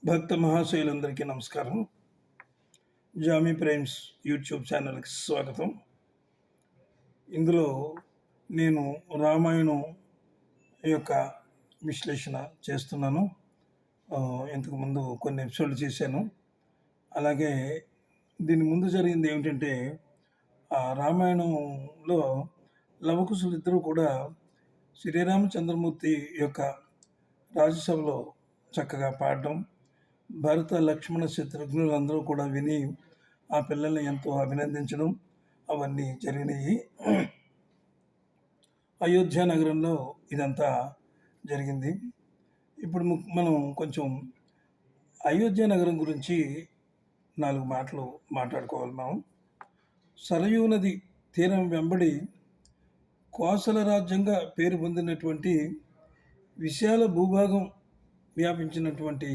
భక్త మహాశయులందరికీ నమస్కారం. Jamie primes YouTube ఛానల్కి స్వాగతం. ఇందులో నేను రామాయణం యొక్క విశ్లేషణ చేస్తున్నాను. ఇంతకుముందు కొన్ని ఎపిసోడ్లు చేశాను. అలాగే దీని ముందు జరిగింది ఏమిటంటే, రామాయణంలో లవకుశులు ఇద్దరూ కూడా శ్రీరామచంద్రమూర్తి యొక్క రాజ్యసభలో చక్కగా పాడడం, భరత లక్ష్మణ శత్రుఘ్నులు అందరూ కూడా విని ఆ పిల్లల్ని ఎంతో అభినందించడం అవన్నీ జరిగినాయి. అయోధ్య నగరంలో ఇదంతా జరిగింది. ఇప్పుడు మనం కొంచెం అయోధ్య నగరం గురించి 4 మాటలు మాట్లాడుకోవాలి. మనం సరయూ నది తీరం వెంబడి కోసల రాజ్యంగా పేరు పొందినటువంటి విశాల భూభాగం వ్యాపించినటువంటి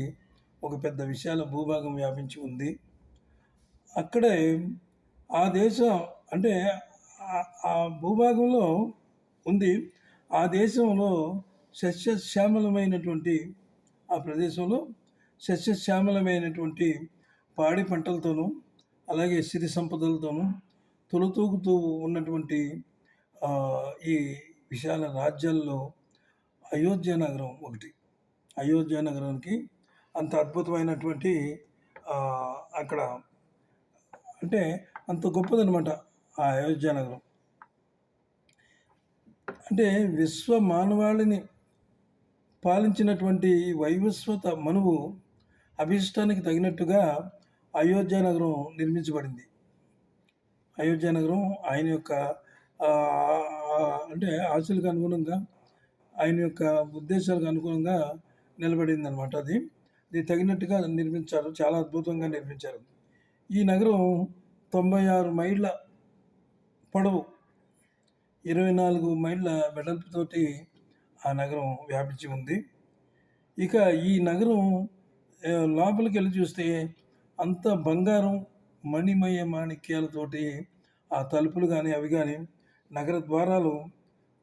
ఒక పెద్ద విశాల భూభాగం వ్యాపించి ఉంది. అక్కడే ఆ దేశం అంటే ఆ భూభాగంలో ఉంది. ఆ దేశంలో సస్యశ్యామలమైనటువంటి ఆ ప్రదేశంలో సస్యశ్యామలమైనటువంటి పాడి పంటలతోనూ అలాగే సిరి సంపదలతోనూ తొలతూగుతూ ఉన్నటువంటి ఈ విశాల రాజ్యాల్లో అయోధ్య నగరం ఒకటి. అయోధ్య నగరానికి అంత అద్భుతమైనటువంటి అక్కడ అంటే అంత గొప్పదనమాట ఆ అయోధ్య నగరం. అంటే విశ్వ మానవాళిని పాలించినటువంటి వైవస్వత మనువు అభిష్టానికి తగినట్టుగా అయోధ్య నగరం నిర్మించబడింది. అయోధ్య నగరం ఆయన యొక్క అంటే ఆశలకు అనుగుణంగా, ఆయన యొక్క ఉద్దేశాలకు అనుగుణంగా నిలబడింది అనమాట. అది తగినట్టుగా నిర్మించారు, చాలా అద్భుతంగా నిర్మించారు. ఈ నగరం 96 మైళ్ళ పొడవు, 24 మైళ్ళ వెడల్పుతోటి ఆ నగరం వ్యాపించి ఉంది. ఇక ఈ నగరం లోపలికి వెళ్ళి చూస్తే అంత బంగారం, మణిమయ మాణిక్యాలతోటి ఆ తలుపులు కానీ అవి కానీ నగర ద్వారాలు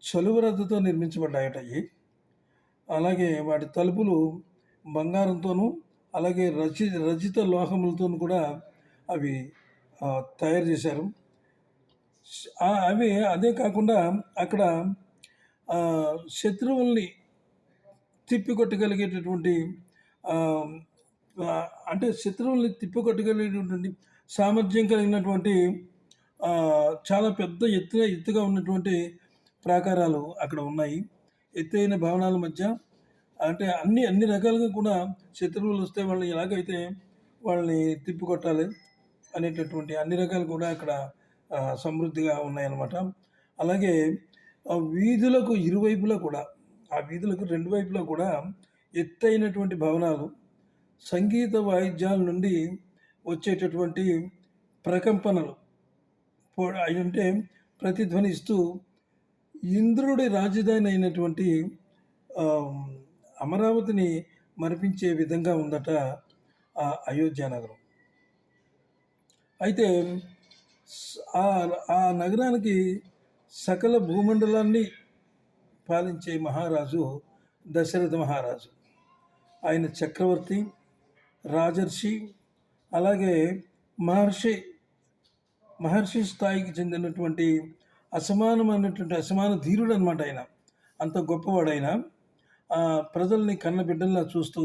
చలువరద్దతో నిర్మించబడ్డాయట. అలాగే వాటి తలుపులు బంగారంతోనూ అలాగే రచిత లోహములతోనూ కూడా అవి తయారు చేశారు. అదే కాకుండా అక్కడ శత్రువుల్ని తిప్పికొట్టగలిగేటటువంటి అంటే శత్రువుల్ని తిప్పికొట్టగలిగేటటువంటి సామర్థ్యం కలిగినటువంటి చాలా పెద్ద ఎత్తుగా ఉన్నటువంటి ప్రాకారాలు అక్కడ ఉన్నాయి. ఎత్తైన భవనాల మధ్య అంటే అన్ని రకాలుగా కూడా శత్రువులు వస్తే వాళ్ళని ఎలాగైతే వాళ్ళని తిప్పికొట్టాలి అనేటటువంటి అన్ని రకాలు కూడా అక్కడ సమృద్ధిగా ఉన్నాయన్నమాట. అలాగే వీధులకు ఇరువైపులా కూడా, ఆ వీధులకు 2 వైపులా కూడా ఎత్తైనటువంటి భవనాలు, సంగీత వాయిద్యాల నుండి వచ్చేటటువంటి ప్రకంపనలు అంటే ప్రతిధ్వనిస్తూ ఇంద్రుడి రాజధాని అయినటువంటి అమరావతిని మరిపించే విధంగా ఉందట ఆ అయోధ్య నగరం. అయితే ఆ నగరానికి సకల భూమండలాన్ని పాలించే మహారాజు దశరథ మహారాజు. ఆయన చక్రవర్తి, రాజర్షి, అలాగే మహర్షి స్థాయికి చెందినటువంటి అసమాన ధీరుడు అనమాట. ఆయన అంత గొప్పవాడైన ప్రజల్ని కన్న బిడ్డల్లా చూస్తూ,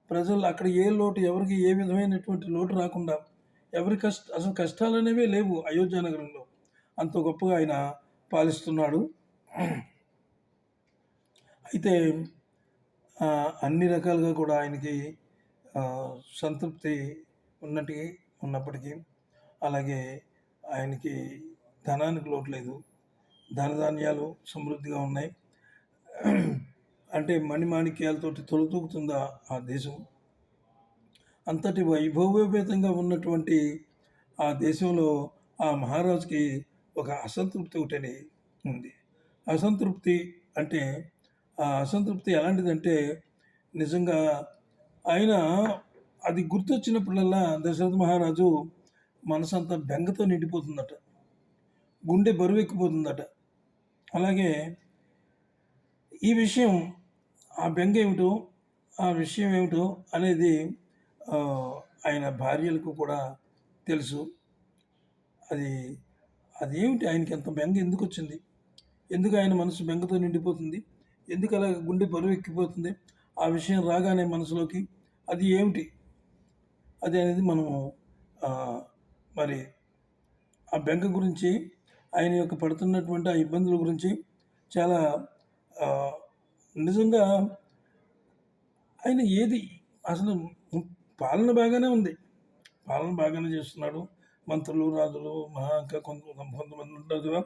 ప్రజలు అక్కడ ఏ లోటు, ఎవరికి ఏ విధమైనటువంటి లోటు రాకుండా, అసలు కష్టాలు అనేవే లేవు అయోధ్య నగరంలో. అంత గొప్పగా ఆయన పాలిస్తున్నాడు. అయితే అన్ని రకాలుగా కూడా ఆయనకి సంతృప్తి ఉన్నప్పటికీ, అలాగే ఆయనకి ధనానికి లోటు లేదు, ధనధాన్యాలు సమృద్ధిగా ఉన్నాయి. అంటే మణిమాణిక్యాలతోటి తొలతూగుతుందా ఆ దేశం. అంతటి వైభవోపేతంగా ఉన్నటువంటి ఆ దేశంలో ఆ మహారాజుకి ఒక అసంతృప్తి ఒకటి ఉంది. అసంతృప్తి అంటే ఆ అసంతృప్తి ఎలాంటిదంటే, నిజంగా ఆయన అది గుర్తొచ్చినప్పుడల్లా దశరథ మహారాజు మనసంతా బెంగతో నిండిపోతుందట, గుండె బరువెక్కిపోతుందట. అలాగే ఈ విషయం, ఆ బెంగ ఏమిటో, ఆ విషయం ఏమిటో అనేది ఆయన భార్యలకు కూడా తెలుసు. అది అదేమిటి ఆయనకి అంత బెంగ ఎందుకు వచ్చింది? ఎందుకు ఆయన మనసు బెంగతో నిండిపోతుంది? ఎందుకు అలా గుండె బరువెక్కిపోతుంది? ఆ విషయం రాగానే మనసులోకి అది ఏమిటి? అది అనేది మనము మరి ఆ బెంగ గురించి, ఆయన యొక్క పడుతున్నటువంటి ఆ ఇబ్బందుల గురించి చాలా నిజంగా ఆయన ఏది అసలు పాలన బాగానే ఉంది. పాలన బాగానే చేస్తున్నాడు. మంత్రులు, రాజులు, ఇంకా కొంతమంది ఉంటారు కదా,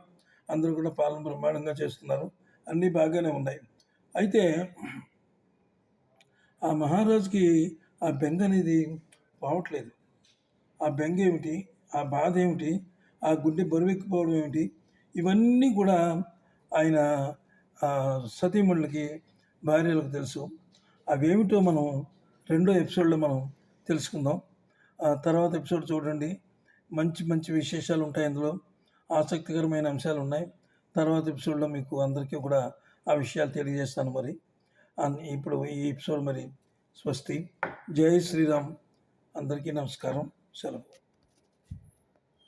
అందరూ కూడా పాలన బ్రహ్మాండంగా చేస్తున్నారు. అన్నీ బాగానే ఉన్నాయి. అయితే ఆ మహారాజుకి ఆ బెంగ అనేది పోవట్లేదు. ఆ బెంగ ఏమిటి? ఆ బాధ ఏమిటి? ఆ గుండె బరువెక్కిపోవడం ఏమిటి? ఇవన్నీ కూడా ఆయన సతీమణులకి, భార్యలకు తెలుసు. అవేమిటో మనం రెండో ఎపిసోడ్లో మనం తెలుసుకుందాం. తర్వాత ఎపిసోడ్ చూడండి. మంచి మంచి విశేషాలు ఉంటాయి అందులో. ఆసక్తికరమైన అంశాలు ఉన్నాయి. తర్వాత ఎపిసోడ్లో మీకు అందరికీ కూడా ఆ విషయాలు తెలియజేస్తాను. మరి ఇప్పుడు ఈ ఎపిసోడ్ మరి స్వస్తి. జై శ్రీరామ్. అందరికీ నమస్కారం. సెలవు.